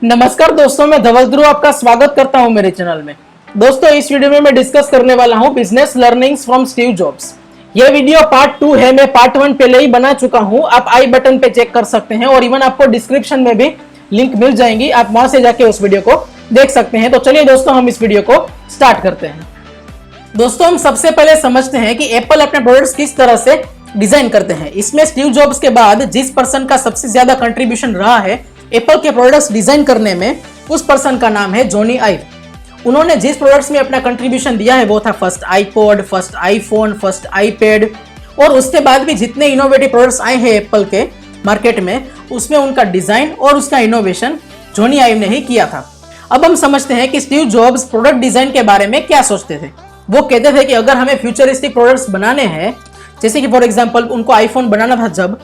नमस्कार दोस्तों, मैं धवल ध्रुव आपका स्वागत करता हूं मेरे चैनल में। दोस्तों, इस वीडियो में मैं डिस्कस करने वाला हूं business learnings from Steve jobs. यह वीडियो पार्ट 2 है। मैं पार्ट 1 पहले ही बना चुका हूं, आप आई बटन पे चेक कर सकते हैं और इवन आपको डिस्क्रिप्शन में भी लिंक मिल जाएंगी, आप वहां से जाके उस वीडियो को देख सकते हैं। तो चलिए दोस्तों, हम इस वीडियो को स्टार्ट करते हैं। दोस्तों, हम सबसे पहले समझते हैं कि एप्पल अपने प्रोडक्ट्स किस तरह से डिजाइन करते हैं। इसमें स्टीव जॉब्स के बाद जिस पर्सन का सबसे ज्यादा कंट्रीब्यूशन रहा है एप्पल के प्रोडक्ट्स डिजाइन करने में, उस पर्सन का नाम है जॉनी आइव। उन्होंने जिस प्रोडक्ट्स में अपना कंट्रीब्यूशन दिया है वो था first iPod, first iPhone, first iPad, और उसके बाद भी जितने इनोवेटिव प्रोडक्ट्स आए हैं एप्पल के मार्केट में, उसमें उनका डिजाइन और उसका इनोवेशन जॉनी आइव ने ही किया था। अब हम समझते हैं कि स्टीव जॉब्स प्रोडक्ट डिजाइन के बारे में क्या सोचते थे। वो कहते थे कि अगर हमें फ्यूचरिस्टिक प्रोडक्ट्स बनाने हैं, जैसे कि फॉर एग्जांपल उनको आईफोन बनाना था, जब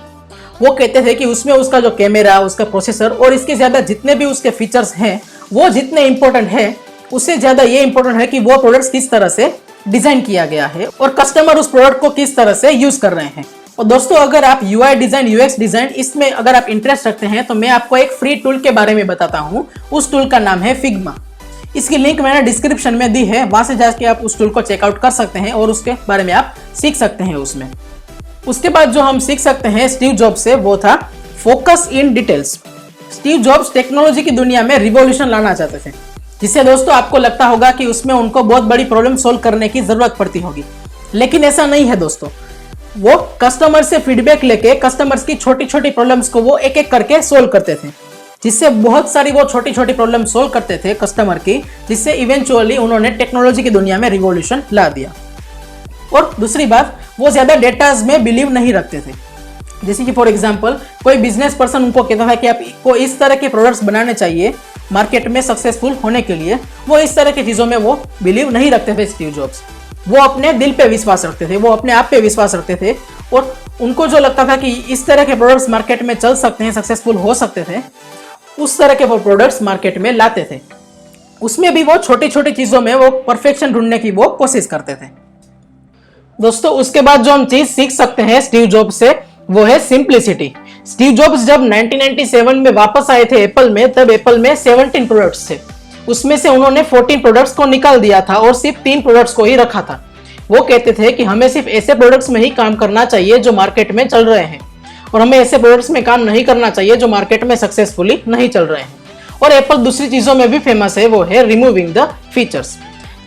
वो कहते थे कि उसमें उसका जो कैमरा, उसका प्रोसेसर और इसके ज्यादा जितने भी उसके फीचर्स हैं वो जितने इंपॉर्टेंट है, उससे ज्यादा ये इंपॉर्टेंट है कि वो प्रोडक्ट्स किस तरह से डिजाइन किया गया है और कस्टमर उस प्रोडक्ट को किस तरह से यूज कर रहे हैं। और दोस्तों, अगर आप यूआई डिजाइन, यूएक्स डिजाइन, इसमें अगर आप इंटरेस्ट रखते हैं तो मैं आपको एक फ्री टूल के बारे में बताता हूँ। उस टूल का नाम है फिग्मा। इसकी लिंक मैंने डिस्क्रिप्शन में दी है, वहां से जाके आप उस टूल को चेकआउट कर सकते हैं और उसके बारे में आप सीख सकते हैं उसमें। उसके बाद जो हम सीख सकते हैं स्टीव जॉब्स से, वो था focus in details. Steve jobs technology की दुनिया में रिवॉल्यूशन लाना चाहते थे, जिससे दोस्तों आपको लगता होगा कि उसमें उनको बहुत बड़ी प्रॉब्लम सोल्व करने की जरूरत पड़ती होगी, लेकिन ऐसा नहीं है दोस्तों। वो कस्टमर से फीडबैक लेके कस्टमर्स की छोटी छोटी प्रॉब्लम्स को वो एक एक करके सोल्व करते थे, जिससे बहुत सारी वो छोटी छोटी प्रॉब्लम सोल्व करते थे कस्टमर की, जिससे इवेंचुअली उन्होंने टेक्नोलॉजी की दुनिया में रिवॉल्यूशन ला दिया। और दूसरी बात, वो ज्यादा डेटाज में बिलीव नहीं रखते थे। जैसे कि फॉर एग्जांपल कोई बिजनेस पर्सन उनको कहता था कि आपको इस तरह के प्रोडक्ट्स बनाने चाहिए मार्केट में सक्सेसफुल होने के लिए, वो इस तरह की चीजों में वो बिलीव नहीं रखते थे स्टीव जॉब्स। वो अपने दिल पे विश्वास रखते थे, वो अपने आप पे विश्वास रखते थे, और उनको जो लगता था कि इस तरह के प्रोडक्ट्स मार्केट में चल सकते हैं, सक्सेसफुल हो सकते थे, उस तरह के वो प्रोडक्ट्स मार्केट में लाते थे। उसमें भी वो छोटी छोटी चीजों में वो परफेक्शन ढूंढने की वो कोशिश करते थे। दोस्तों, उसके बाद जो हम चीज सीख सकते हैं स्टीव जॉब्स से, वो है सिंप्लिसिटी। स्टीव जॉब्स जब 1997 में वापस आए थे एप्पल में, तब एप्पल में 17 प्रोडक्ट्स थे। उसमें से उन्होंने 14 प्रोडक्ट्स को निकाल दिया था और सिर्फ 3 प्रोडक्ट्स को ही रखा था। वो कहते थे कि हमें सिर्फ ऐसे प्रोडक्ट्स में ही काम करना चाहिए जो मार्केट में चल रहे हैं, और हमें ऐसे प्रोडक्ट्स में काम नहीं करना चाहिए जो मार्केट में सक्सेसफुली नहीं चल रहे हैं। और एप्पल दूसरी चीजों में भी फेमस है, वो है रिमूविंग द फीचर्स।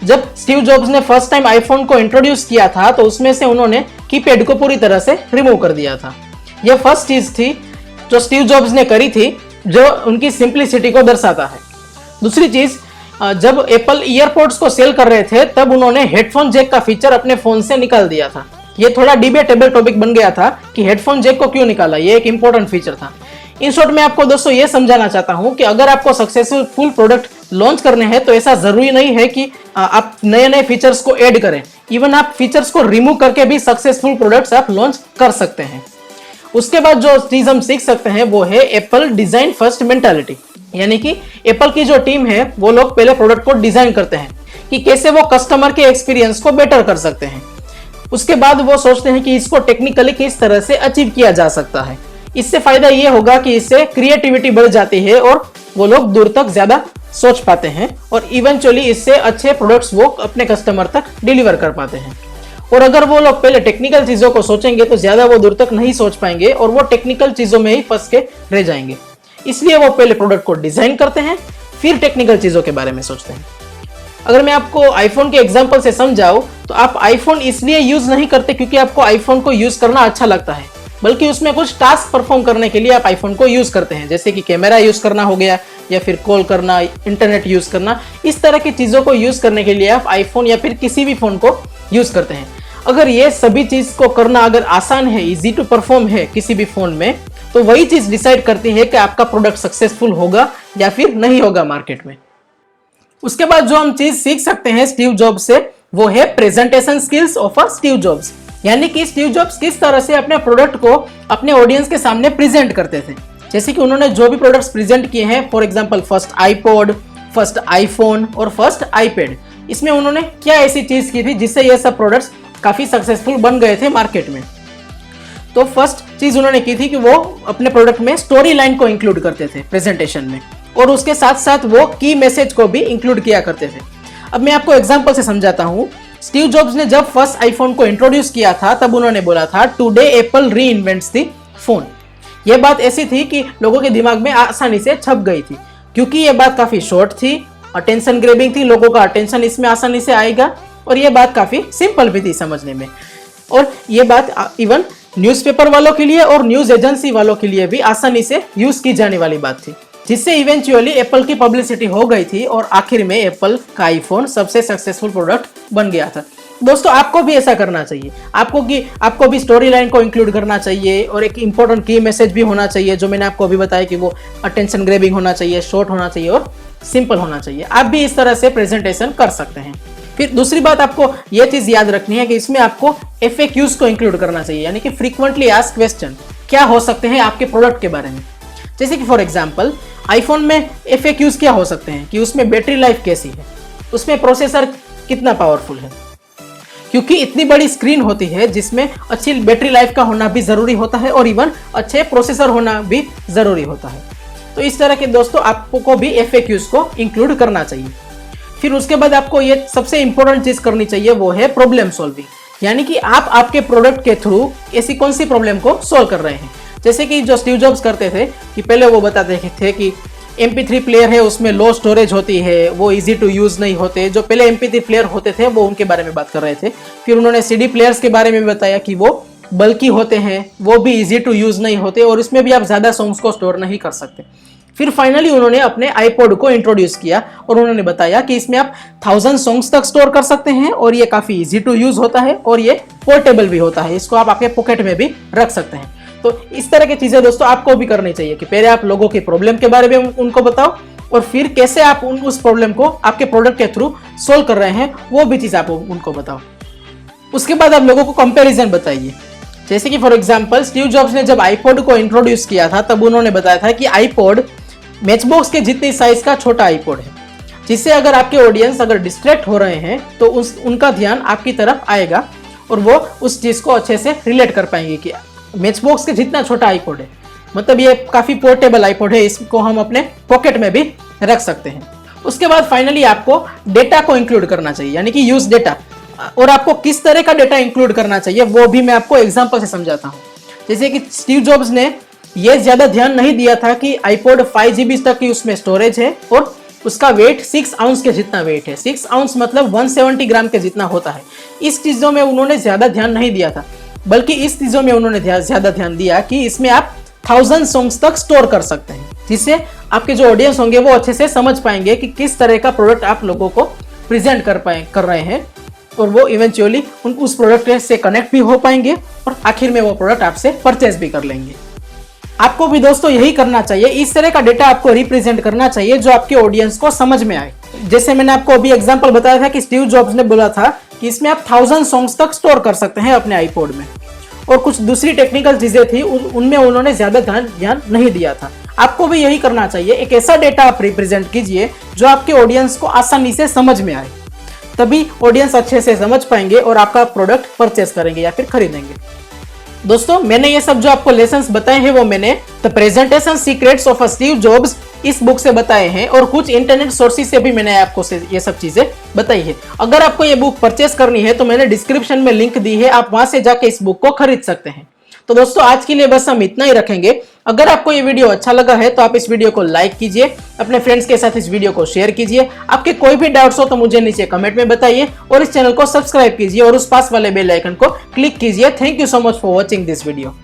जब स्टीव जॉब्स ने फर्स्ट टाइम आईफोन को इंट्रोड्यूस किया था, तो उसमें से उन्होंने कीपैड को पूरी तरह से रिमूव कर दिया था। यह फर्स्ट चीज थी जो स्टीव जॉब्स ने करी थी, जो उनकी सिंप्लिसिटी को दर्शाता है। दूसरी चीज, जब एप्पल ईयरपोड्स को सेल कर रहे थे, तब उन्होंने हेडफोन जैक का फीचर अपने फोन से निकाल दिया था। यह थोड़ा डिबेटेबल टॉपिक बन गया था कि हेडफोन जैक को क्यों निकाला, यह एक इंपॉर्टेंट फीचर था। इन शॉर्ट, मैं आपको दोस्तों ये समझाना चाहता हूं कि अगर आपको सक्सेसफुल प्रोडक्ट लॉन्च करने हैं, तो ऐसा जरूरी नहीं है कि आप नए नए फीचर्स को ऐड करें। इवन आप फीचर्स को रिमूव करके भी सक्सेसफुल प्रोडक्ट्स आप लॉन्च कर सकते हैं। उसके बाद जो चीज हम सीख सकते हैं वो है एप्पल डिजाइन फर्स्ट मेंटालिटी। यानी कि एप्पल की जो टीम है, वो लोग पहले प्रोडक्ट को डिजाइन करते हैं कि कैसे वो कस्टमर के एक्सपीरियंस को बेटर कर सकते हैं। उसके बाद वो सोचते हैं कि इसको टेक्निकली किस तरह से अचीव किया जा सकता है। इससे फायदा ये होगा कि इससे क्रिएटिविटी बढ़ जाती है और वो लोग दूर तक ज्यादा सोच पाते हैं, और इवेंचुअली इससे अच्छे प्रोडक्ट्स वो अपने कस्टमर तक डिलीवर कर पाते हैं। और अगर वो लोग पहले टेक्निकल चीजों को सोचेंगे तो ज्यादा वो दूर तक नहीं सोच पाएंगे और वो टेक्निकल चीजों में ही फंस के रह जाएंगे। इसलिए वो पहले प्रोडक्ट को डिजाइन करते हैं, फिर टेक्निकल चीजों के बारे में सोचते हैं। अगर मैं आपको आईफोन के एग्जांपल से समझाऊं, तो आप आईफोन इसलिए यूज नहीं करते क्योंकि आपको आईफोन को यूज करना अच्छा लगता है, बल्कि उसमें कुछ टास्क परफॉर्म करने के लिए आप आईफोन को यूज करते हैं, जैसे कि कैमरा यूज करना हो गया, या फिर कॉल करना, इंटरनेट यूज करना। इस तरह की चीजों को यूज करने के लिए आप आईफोन या फिर किसी भी फोन को यूज करते हैं। अगर ये सभी चीज को करना अगर आसान है, इजी टू परफॉर्म है किसी भी फोन में, तो वही चीज डिसाइड करती है कि आपका प्रोडक्ट सक्सेसफुल होगा या फिर नहीं होगा मार्केट में। उसके बाद जो हम चीज सीख सकते हैं स्टीव जॉब्स से, वो है presentation skills of a Steve jobs. यानी कि स्टीव जॉब्स किस तरह से अपने प्रोडक्ट को अपने ऑडियंस के सामने प्रेजेंट करते थे। जैसे कि उन्होंने जो भी प्रोडक्ट्स प्रेजेंट किए हैं, for example first iPod, first iPhone और फर्स्ट आईपैड, इसमें उन्होंने क्या ऐसी चीज की थी जिससे ये सब प्रोडक्ट्स काफी सक्सेसफुल बन गए थे मार्केट में। तो फर्स्ट चीज उन्होंने की थी कि वो अपने प्रोडक्ट में स्टोरी लाइन को इंक्लूड करते थे प्रेजेंटेशन में। और उसके साथ साथ वो की मैसेज को भी इंक्लूड किया करते थे। अब मैं आपको एग्जांपल से समझाता हूँ। स्टीव जॉब्स ने जब फर्स्ट आईफोन को इंट्रोड्यूस किया था तब उन्होंने बोला था, टुडे एप्पल री इन्वेंट्स द फोन। यह बात ऐसी थी कि लोगों के दिमाग में आसानी से छप गई थी, क्योंकि यह बात काफी शॉर्ट थी, अटेंशन ग्रेबिंग थी, लोगों का अटेंशन इसमें आसानी से आएगा, और यह बात काफी सिंपल भी थी समझने में। और यह बात इवन न्यूज़पेपर वालों के लिए और न्यूज एजेंसी वालों के लिए भी आसानी से यूज की जाने वाली बात थी, जिससे इवेंचुअली एप्पल की पब्लिसिटी हो गई थी और आखिर में एप्पल का आईफोन सबसे सक्सेसफुल प्रोडक्ट बन गया था। दोस्तों, आपको भी ऐसा करना चाहिए। आपको भी स्टोरी लाइन को इंक्लूड करना चाहिए और एक इंपॉर्टेंट की मैसेज भी होना चाहिए, जो मैंने आपको अभी बताया कि वो अटेंशन ग्रेबिंग होना चाहिए, शॉर्ट होना चाहिए और सिंपल होना चाहिए। आप भी इस तरह से प्रेजेंटेशन कर सकते हैं। फिर दूसरी बात आपको यह चीज याद रखनी है कि इसमें आपको FAQs को इंक्लूड करना चाहिए, यानी कि फ्रीक्वेंटली आस्क्ड क्वेश्चन क्या हो सकते हैं आपके प्रोडक्ट के बारे में। जैसे कि फॉर एग्जांपल आईफोन में FAQs क्या हो सकते हैं कि उसमें बैटरी लाइफ कैसी है, उसमें प्रोसेसर कितना पावरफुल है, क्योंकि इतनी बड़ी स्क्रीन होती है जिसमें अच्छी बैटरी लाइफ का होना भी जरूरी होता है और इवन अच्छे प्रोसेसर होना भी जरूरी होता है। तो इस तरह के दोस्तों आपको भी FAQs को इंक्लूड करना चाहिए। फिर उसके बाद आपको ये सबसे इंपॉर्टेंट चीज करनी चाहिए, वो है प्रॉब्लम सॉल्विंग, यानी कि आप आपके प्रोडक्ट के थ्रू ऐसी कौन सी प्रॉब्लम को सॉल्व कर रहे हैं। जैसे कि जो स्टीव जॉब्स करते थे कि पहले वो बताते थे कि MP3 प्लेयर है, उसमें लो स्टोरेज होती है, वो इजी टू यूज नहीं होते। जो पहले MP3 प्लेयर होते थे वो उनके बारे में बात कर रहे थे। फिर उन्होंने CD प्लेयर्स के बारे में बताया कि वो बल्कि होते हैं, वो भी इजी टू यूज नहीं होते और इसमें भी आप ज्यादा सॉन्ग्स को स्टोर नहीं कर सकते। फिर फाइनली उन्होंने अपने आईपॉड को इंट्रोड्यूस किया और उन्होंने बताया कि इसमें आप 1000 सॉन्ग्स तक स्टोर कर सकते हैं और ये काफी इजी टू यूज होता है और ये पोर्टेबल भी होता है, इसको आप आपके पॉकेट में भी रख सकते हैं। तो इस तरह की चीजें दोस्तों आपको भी करनी चाहिए कि पहले आप लोगों की प्रॉब्लम के बारे में उनको बताओ और फिर कैसे आप उस प्रॉब्लम को आपके प्रोडक्ट के थ्रू सोल्व कर रहे हैं वो भी चीज आप उनको बताओ। उसके बाद आप लोगों को कंपैरिजन बताइए। जैसे कि फॉर एग्जांपल स्टीव जॉब्स ने जब आईपॉड को इंट्रोड्यूस किया था तब उन्होंने बताया था कि आईपॉड मैचबॉक्स के जितनी साइज का छोटा आईपॉड है, जिससे अगर आपके ऑडियंस अगर डिस्ट्रैक्ट हो रहे हैं तो उनका ध्यान आपकी तरफ आएगा और वो उस चीज को अच्छे से रिलेट कर पाएंगे कि मैचबॉक्स के जितना छोटा आईपॉड है, मतलब ये काफी पोर्टेबल आईपॉड है, इसको हम अपने पॉकेट में भी रख सकते हैं। उसके बाद फाइनली आपको डेटा को इंक्लूड करना चाहिए, यानी कि यूज डेटा, और आपको किस तरह का डेटा इंक्लूड करना चाहिए वो भी मैं आपको एग्जांपल से समझाता हूँ। जैसे कि स्टीव जॉब्स ने ये ज्यादा ध्यान नहीं दिया था कि आईपॉड 5 GB तक की उसमें स्टोरेज है और उसका वेट 6 आउंस के जितना वेट है। 6 आउंस मतलब 170 ग्राम के जितना होता है। इस चीजों में उन्होंने ज्यादा ध्यान नहीं दिया था, बल्कि इस चीजों में उन्होंने ज्यादा ध्यान दिया कि इसमें आप 1000 सॉन्ग्स तक स्टोर कर सकते हैं, जिससे आपके जो ऑडियंस होंगे वो अच्छे से समझ पाएंगे कि किस तरह का प्रोडक्ट आप लोगों को प्रेजेंट कर रहे हैं और वो इवेंचुअली उस प्रोडक्ट से कनेक्ट भी हो पाएंगे और आखिर में वो प्रोडक्ट आपसे परचेज भी कर लेंगे। आपको भी दोस्तों यही करना चाहिए, इस तरह का डेटा आपको रिप्रेजेंट करना चाहिए जो आपके ऑडियंस को समझ में आए। जैसे मैंने आपको अभी एग्जांपल बताया था कि स्टीव जॉब्स ने बोला था कि इसमें आप 1000 सॉन्ग्स तक स्टोर कर सकते हैं अपने आईपॉड में, और कुछ दूसरी टेक्निकल चीजें थी उनमें उन्होंने ज्यादा ध्यान नहीं दिया था। आपको भी यही करना चाहिए, एक ऐसा डेटा आप रिप्रेजेंट कीजिए जो आपके ऑडियंस को आसानी से समझ में आए, तभी ऑडियंस अच्छे से समझ पाएंगे और आपका प्रोडक्ट परचेस करेंगे या फिर खरीदेंगे। दोस्तों, मैंने ये सब जो आपको लेसन्स बताए हैं वो मैंने the presentation secrets of Steve jobs इस बुक से बताए हैं, और कुछ इंटरनेट सोर्सेज से भी मैंने आपको ये सब चीजें बताई है। अगर आपको ये बुक परचेस करनी है तो मैंने डिस्क्रिप्शन में लिंक दी है, आप वहां से जाके इस बुक को खरीद सकते हैं। तो दोस्तों, आज के लिए बस हम इतना ही रखेंगे। अगर आपको ये वीडियो अच्छा लगा है तो आप इस वीडियो को लाइक कीजिए, अपने फ्रेंड्स के साथ इस वीडियो को शेयर कीजिए। आपके कोई भी डाउट्स हो तो मुझे नीचे कमेंट में बताइए, और इस चैनल को सब्सक्राइब कीजिए और उस पास वाले बेल आइकन को क्लिक कीजिए। Thank you so much for watching this video.